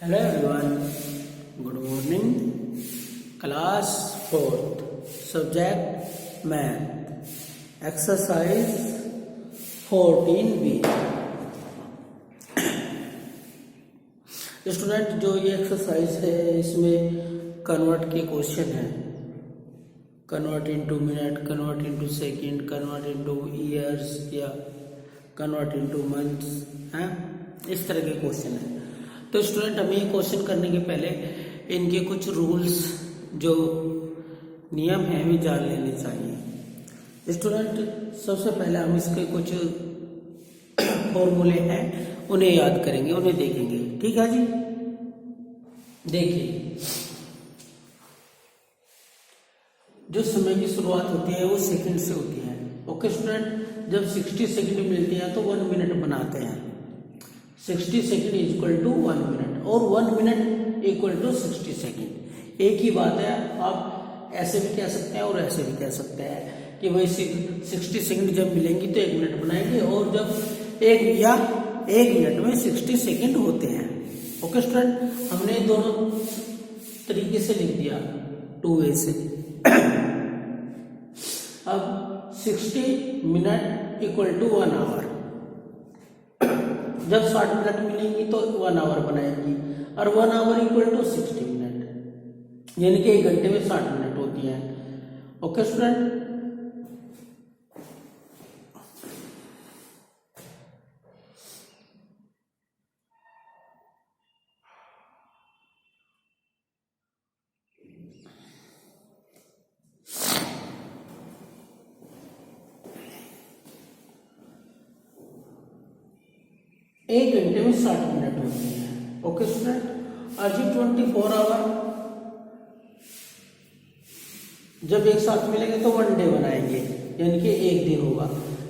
Hello everyone, good morning. Class 4th, subject math, exercise 14B. Student जो ये exercise है इसमें कन्वर्ट के क्वेश्चन है, convert into minute, convert into second, convert into years या convert into months हैं, इस तरह के क्वेश्चन है। तो स्टूडेंट हमें ये क्वेश्चन करने के पहले इनके कुछ रूल्स जो नियम हैं वे जान लेने चाहिए। स्टूडेंट सबसे पहले हम इसके कुछ फॉर्मूले हैं उन्हें याद करेंगे, उन्हें देखेंगे। ठीक है जी, देखिए जो समय की शुरुआत होती है वो सेकंड से होती है। ओके स्टूडेंट, जब 60 सेकंड मिलते हैं तो 1 मिनट बनाते हैं। 60 second is equal to 1 minute और 1 मिनट इक्वल टू 60 सेकंड। एक ही बात है, आप ऐसे भी कह सकते हैं और ऐसे भी कह सकते हैं कि भाई 60 सेकंड जब मिलेंगी तो 1 मिनट बनाएंगे, और जब एक मिनट में 60 सेकंड होते हैं। ओके स्टूडेंट, हमने दोनों तरीके से लिख दिया, 2 वे से। अब 60 मिनट इक्वल टू 1 आवर, जब 60 मिनट मिलेंगी तो 1 आवर बनाएंगी, और 1 आवर इक्वल टू 60 मिनट, यानी कि 1 घंटे में 60 मिनट होती है। ओके स्टूडेंट, एक घंटे में 60 मिनट होती है। ओके स्टूडेंट, और जी 24 आवर जब एक साथ मिलेंगे तो 1 डे बनाएंगे, यानी कि 1 दिन होगा,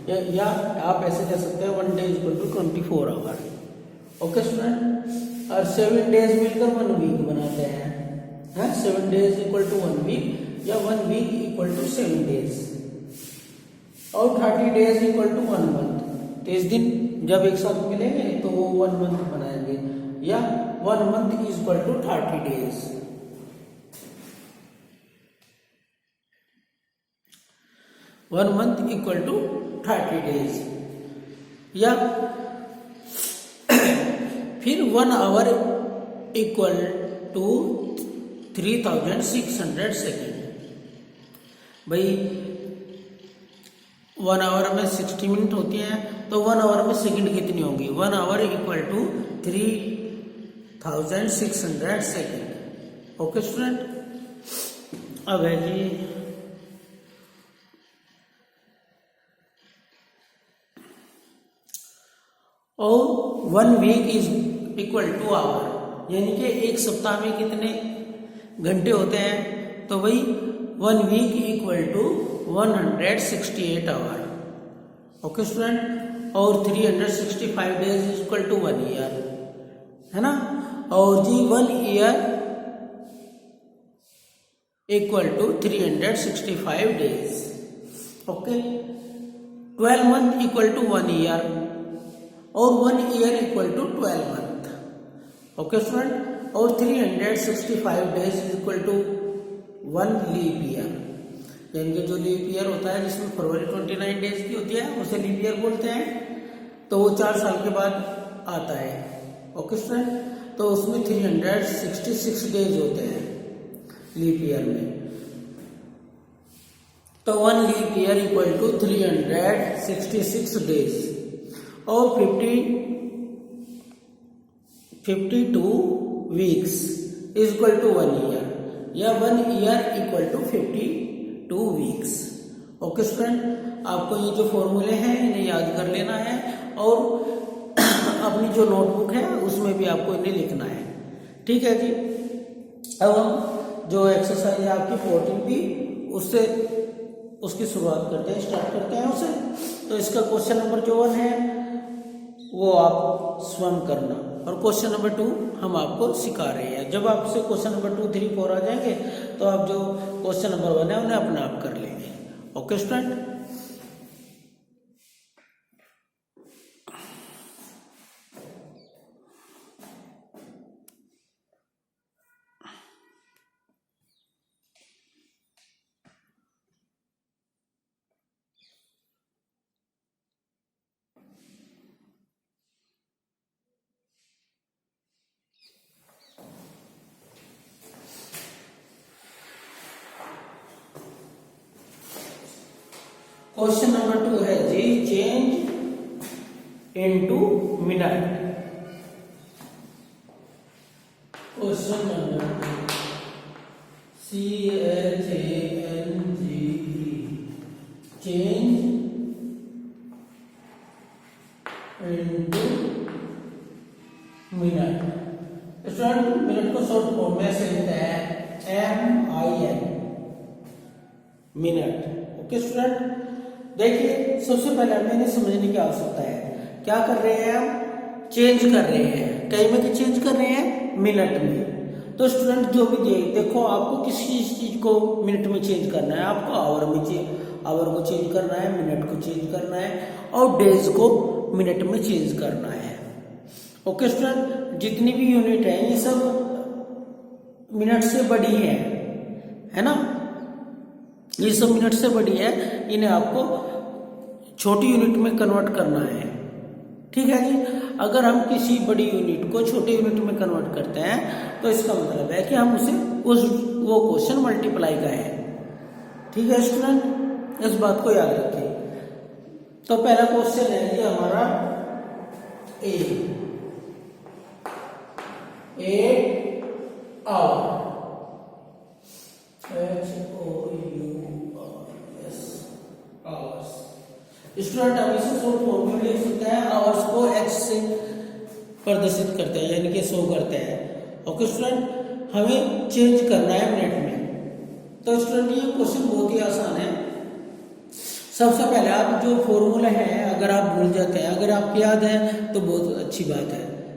या आप ऐसे कह सकते हैं 1 day equal to 24 hour. Okay student, और 7 डेज मिलकर 1 वीक बनाते हैं। 7 डेज इक्वल टू 1 वीक, या 1 वीक इक्वल टू 7 डेज, और 30 डेज इक्वल टू 1 मंथ। 30 दिन जब एक साथ मिलेंगे तो वो 1 मंथ बनाएंगे, या 1 month is equal to 30 days. 1 month equal to 30 days, या फिर 1 आवर इक्वल टू 3600 सेकेंड। भाई 1 आवर में 60 मिनट होती हैं, तो 1 आवर में सेकंड कितनी होंगी? 1 hour equal to 3600 second. Okay student, अब है जी और 1 week is equal to hour, यानी कि एक सप्ताह में कितने घंटे होते हैं? तो भाई 1 week equal to 168 hour. Okay student, और 365 days is equal to 1 year, है ना। और जी 1 year equal to 365 days. Okay, 12 month equal to 1 year, और 1 year equal to 12 month. Okay student, और 365 days is equal to 1 leap year, यानी कि जो लीप ईयर होता है जिसमें फरवरी 29 डेज की होती है उसे लीप ईयर बोलते हैं, तो वो 4 साल के बाद आता है। ओके स्टूडेंट, तो उसमें 366 डेज होते हैं लीप ईयर में, तो 1 leap year equal to 366 days, और 52 weeks is equal to 1 year, या 1 year equal to 52 weeks. Okay student, आपको ये जो फॉर्मूले हैं इन्हें याद कर लेना है, और अपनी जो नोटबुक है उसमें भी आपको इन्हें लिखना है। ठीक है जी, अब हम जो एक्सरसाइज है आपकी 14 उससे उसकी शुरुआत करते हैं, स्टार्ट करते हैं उसे। तो इसका क्वेश्चन नंबर जो 1 है वो आप स्वयं करना, और क्वेश्चन नंबर 2 हम आपको सिखा रहे हैं। जब आपसे क्वेश्चन नंबर 2, 3, 4 आ जाएंगे तो आप जो क्वेश्चन नंबर 1 है उन्हें अपने आप कर लेंगे। ओके स्टूडेंट, क्वेश्चन नंबर 2 है जी, change into minute. Question number 2, CHANGE, change into minute. Student minute को शॉर्ट फॉर्म में से लिखते हैं MIN, मिनट। ओके स्टूडेंट, देखिए सबसे पहले हमें इन्हें समझने की आवश्यकता है। क्या कर रहे हैं हम? चेंज कर रहे हैं। कई में चेंज कर रहे हैं, मिनट में। तो स्टूडेंट जो भी देखो, आपको किसी चीज को मिनट में चेंज करना है, आपको आवर को चेंज करना है, मिनट को चेंज करना है, और डेज को मिनट में चेंज करना है। ओके स्टूडेंट, जितनी भी यूनिट है ये सब मिनट से बड़ी है ना, ये सब मिनट से बड़ी है। इन्हें आपको छोटी यूनिट में कन्वर्ट करना है। ठीक है जी। अगर हम किसी बड़ी यूनिट को छोटे यूनिट में कन्वर्ट करते हैं तो इसका मतलब है कि हम उसे वो क्वेश्चन मल्टीप्लाई का है। ठीक है स्टूडेंट, इस बात को याद रखिए। तो पहला क्वेश्चन है ये हमारा 8 आवर, HOURS। स्टूडेंट हम इसे शॉर्ट फॉर्म में लिख सकते हैं, आवर्स को H से प्रदर्शित करते हैं, यानी कि शो करते हैं। ओके स्टूडेंट, हमें चेंज करना है मिनट में। तो स्टूडेंट ये क्वेश्चन बहुत ही आसान है। सबसे पहले आप जो फॉर्मूला है, अगर आप भूल जाते हैं, अगर आपको याद है तो बहुत अच्छी बात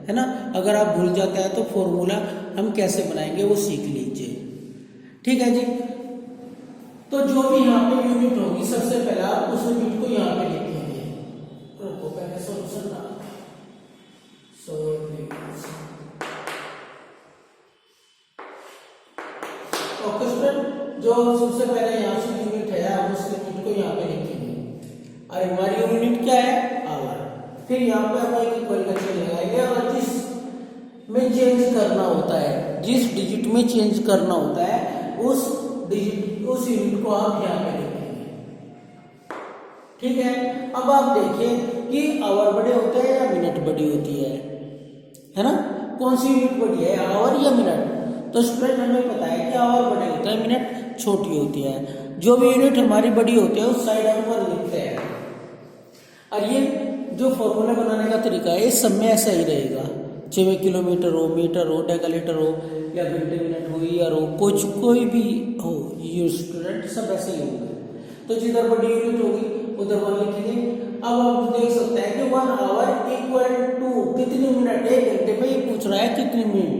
है ना। अगर आप भूल जाते हैं तो फॉर्मूला हम कैसे बनाएंगे वो सीख लीजिए। ठीक है जी। तो जो भी यहाँ पे यूनिट होगी, सबसे पहले आप उस यूनिट को यहाँ पे लिखेंगे। रुको पहले सॉल्यूशन ओके स्टूडेंट, जो सबसे पहले यहाँ से यूनिट है, आप उस यूनिट को यहाँ पे लिखेंगे। और हमारी यूनिट क्या है? आवर। फिर यहाँ पे हम एक इक्वल का चिन्ह लगाएंगे, और जिस में चेंज करना होता है, जिस डिजिट में चेंज करना होता है, उस यूनिट को आप यहाँ पे लिखेंगे। ठीक है। अब आप देखिए कि आवर बड़े होते हैं या मिनट बड़ी होती है ना। कौन सी यूनिट बड़ी है, आवर या मिनट? तो स्टूडेंट हमें पता है कि आवर बड़े होते हैं, मिनट छोटी होती है। जो भी यूनिट हमारी बड़ी होती है उस साइड हम पर लिखते हैं। और ये जो फॉर्मूला बनाने का तरीका है, इस सब में ऐसा ही रहेगा, चाहे किलोमीटर हो, मीटर हो, डेकालीटर हो, या घंटे मिनट हो, ईयर हो, कोई भी हो, ये स्टूडेंट सब ऐसे ही होंगे। तो जिधर बड़ी यूनिट होगी उधर 1 लिखेंगे। अब आप देख सकते हैं कि 1 आवर इक्वल टू कितने मिनट, 1 घंटे में ये पूछ रहा है कितने मिनट।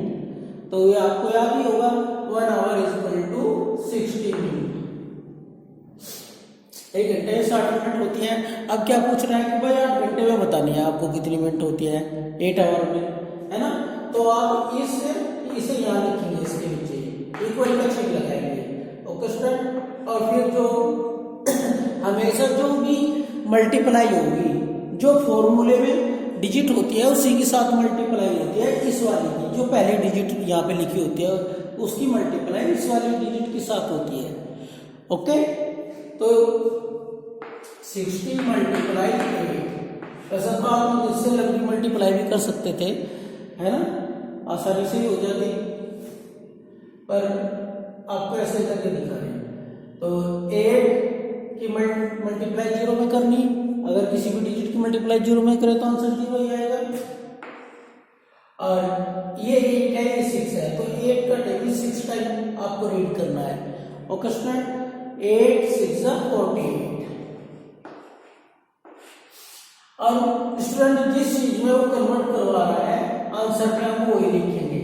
तो ये आपको याद ही होगा, 1 आवर इक्वल टू 60 मिनट। 1 घंटे में 60 मिनट होती है। अब क्या पूछ रहा है कि भाई 8 घंटे में बतानी है आपको कितनी मिनट होती है 8 आवर में, है ना। तो आप इसे यहाँ लिखेंगे, इसके नीचे इक्वल का चिन्ह लगाएंगे। ओके स्टूडेंट, और फिर जो हमेशा जो भी मल्टीप्लाई होगी, जो फॉर्मूले में डिजिट होती है उसी के साथ मल्टीप्लाई होती है इस वाली की। जो पहले डिजिट यहाँ पे लिखी होती है उसकी मल्टीप्लाई इस वाली डिजिट के साथ होती है। ओके, तो 60 मल्टीप्लाई 8, ऐसा तो आप इससे लंबी मल्टीप्लाई भी कर सकते थे, है ना, आसानी से ही हो जाती, पर आपको ऐसे करके दिखा रहे हैं। तो 8 की मल्टीप्लाई 0 में करनी, अगर किसी भी डिजिट की मल्टीप्लाई 0 में करें तो आंसर 0 ही आएगा। और ये 8 है, ये 6 है, तो 8 का टेबल 6 टाइम आपको रीड करना है। Okay student, 8 6 48। और स्टूडेंट जिस चीज में वो कन्वर्ट करवा रहा है, आंसर में हम वही लिखेंगे।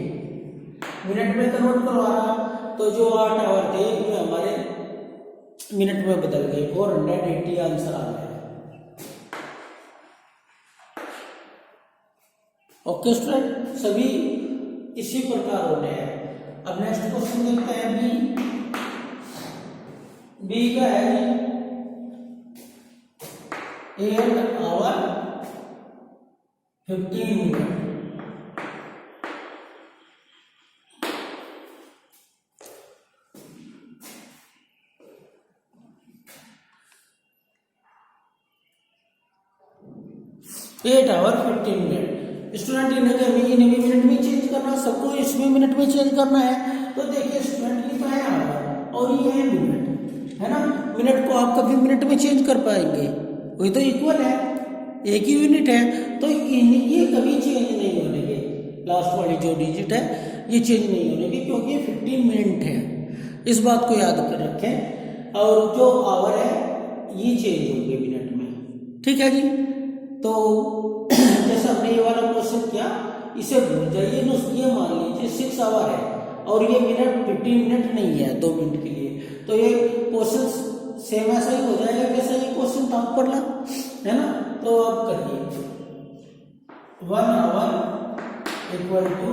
मिनट में कन्वर्ट करवा रहा, तो जो 8 आवर थे वो हमारे मिनट में बदल गए, 480 आंसर आ गया। ओके स्टूडेंट, सभी इसी प्रकार होने हैं। अब नेक्स्ट क्वेश्चन देखते हैं। बी का है 8 hour 15 minute. 8 hour 15 minute. Student इन्हें भी मिनट में चेंज करना, सबको इसमें मिनट में चेंज करना है। तो देखिए स्टूडेंट ये तो है आवर और ये है मिनट, है ना। मिनट को आप कभी मिनट में चेंज कर पाएंगे, वही तो इक्वल है, एक ही यूनिट है, तो ये कभी चेंज नहीं होने के। लास्ट वाली जो डिजिट है ये चेंज नहीं होने की, क्योंकि 15 मिनट है, इस बात को याद कर रखें। और जो आवर है ये चेंज होंगे मिनट में, ठीक है जी। तो जैसे हमने ये वाला क्वेश्चन किया, इसे भूल जाइए, ये मान लीजिए 6 आवर है और ये मिनट 15 मिनट नहीं है 2 मिनट के लिए, तो ये क्वेश्चन सेम ऐसा ही हो जाएगा जैसा ये क्वेश्चन था पढ़ना, है ना। तो अब करिए 1 आवर इक्वल टू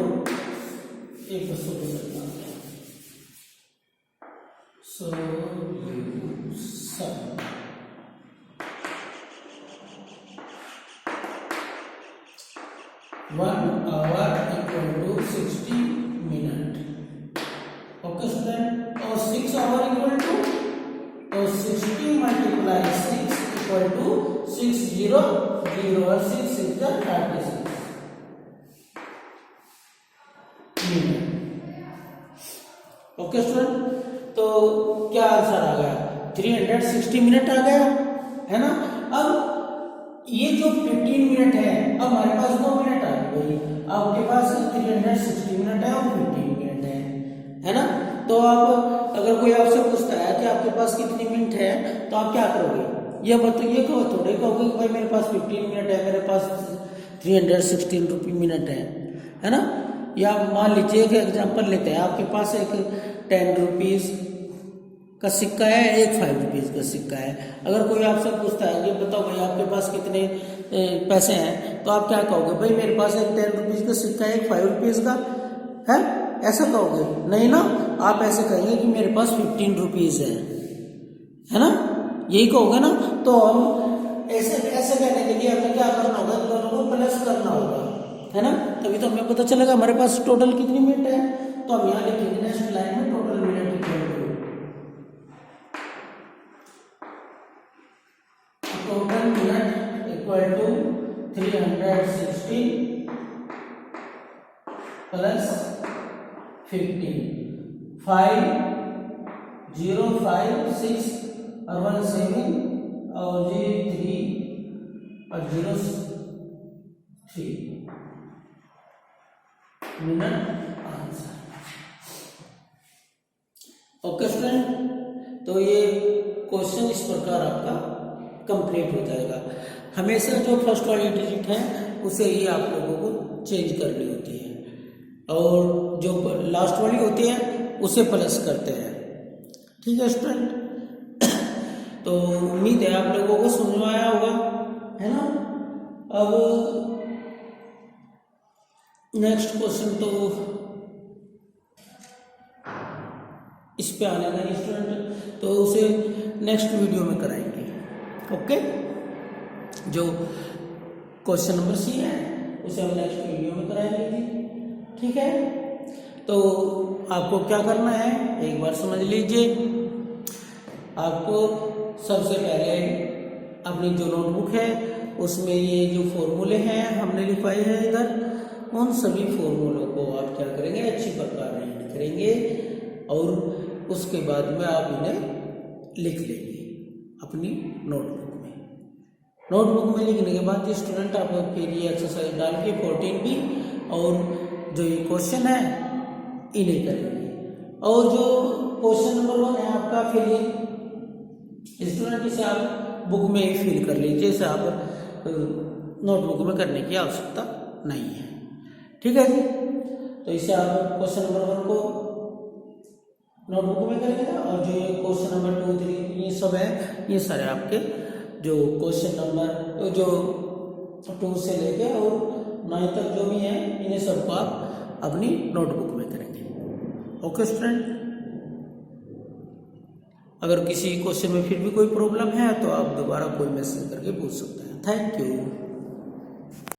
एक one hour equal to 60 minute. Okay student, और 6 आवर इक्वल टू, तो 60 मल्टीप्लाई 6 इक्वल टू 600 और 6 6 36 मिनट। ओके स्टूडेंट, तो क्या आंसर आ गया? 360 मिनट आ गया, है ना। अब ये जो 15 मिनट है, अब हमारे पास 2 मिनट आ गई, आपके पास 360 मिनट है और 15 मिनट है ना। तो आप अगर कोई आपसे पूछता है कि आपके पास कितनी मिनट है, तो आप क्या करोगे? ये बताइए, ये कहो, थोड़े कहोगे भाई मेरे पास 15 मिनट है, मेरे पास 316 मिनट है ना। या मान लीजिए एक एग्जांपल लेते हैं, आपके पास एक 10 रुपीज का सिक्का है, एक 5 रुपीज का सिक्का है। अगर कोई आपसे पूछता है कि बताओ भाई आपके पास कितने पैसे हैं, तो आप क्या कहोगे? भाई मेरे पास एक 10 रुपीज का सिक्का है, एक 5 रुपीज का है, ऐसा कहोगे? नहीं ना, आप ऐसे कहेंगे कि मेरे पास 15 रुपीज है ना, यही कहोगे ना। तो हम ऐसे कहने के लिए हमें क्या करना होगा? दोनों को प्लस करना होगा, है ना, तभी तो हमें पता चलेगा हमारे पास टोटल कितनी मिनट है। तो हम यहाँ लिखेंगे नेक्स्ट लाइन में total minute equal to 360 plus 15, 5 0 5 6 और 1 7 और 3 और 0 3 मिनट आंसर। ओके स्टूडेंट, तो ये क्वेश्चन इस प्रकार आपका कंप्लीट हो जाएगा। हमेशा जो फर्स्ट वाली डिजिट है उसे ही आप लोगों को चेंज करनी होती है, और जो लास्ट वाली होती है उसे प्लस करते हैं, ठीक है स्टूडेंट। तो उम्मीद है आप लोगों को समझ में आया होगा, है ना। अब नेक्स्ट क्वेश्चन तो इस पे आने का स्टूडेंट, तो उसे नेक्स्ट वीडियो में कराएंगे। ओके, जो क्वेश्चन नंबर सी है उसे हम नेक्स्ट वीडियो में कराएंगे जी, ठीक है। तो आपको क्या करना है एक बार समझ लीजिए। आपको सबसे पहले अपनी जो नोटबुक है उसमें ये जो फॉर्मूले हैं हमने लिखवाए हैं इधर, उन सभी फॉर्मूलों को आप क्या करेंगे? अच्छी प्रकार रीड करेंगे और उसके बाद में आप इन्हें लिख लेंगे अपनी नोटबुक में। नोटबुक में लिखने के बाद स्टूडेंट आप फिर ये एक्सरसाइज डाल के 14 भी और जो ये क्वेश्चन है इन्हें करेंगे। और जो क्वेश्चन नंबर 1 है आपका फिलिंग, स्टूडेंट इसे आप बुक में ही फिल कर लीजिए, इसे आप नोटबुक में करने की आवश्यकता नहीं है, ठीक है जी। तो इसे आप क्वेश्चन नंबर 1 को नोटबुक में करेंगे, और जो ये क्वेश्चन नंबर 2 3 ये सब है, ये सारे आपके जो क्वेश्चन नंबर जो 2 से लेके और 9 तक जो भी हैं इन्हें सबको आप अपनी नोटबुक में करेंगे। ओके स्टूडेंट, अगर किसी क्वेश्चन में फिर भी कोई प्रॉब्लम है तो आप दोबारा कोई मैसेज करके पूछ सकते हैं। Thank you.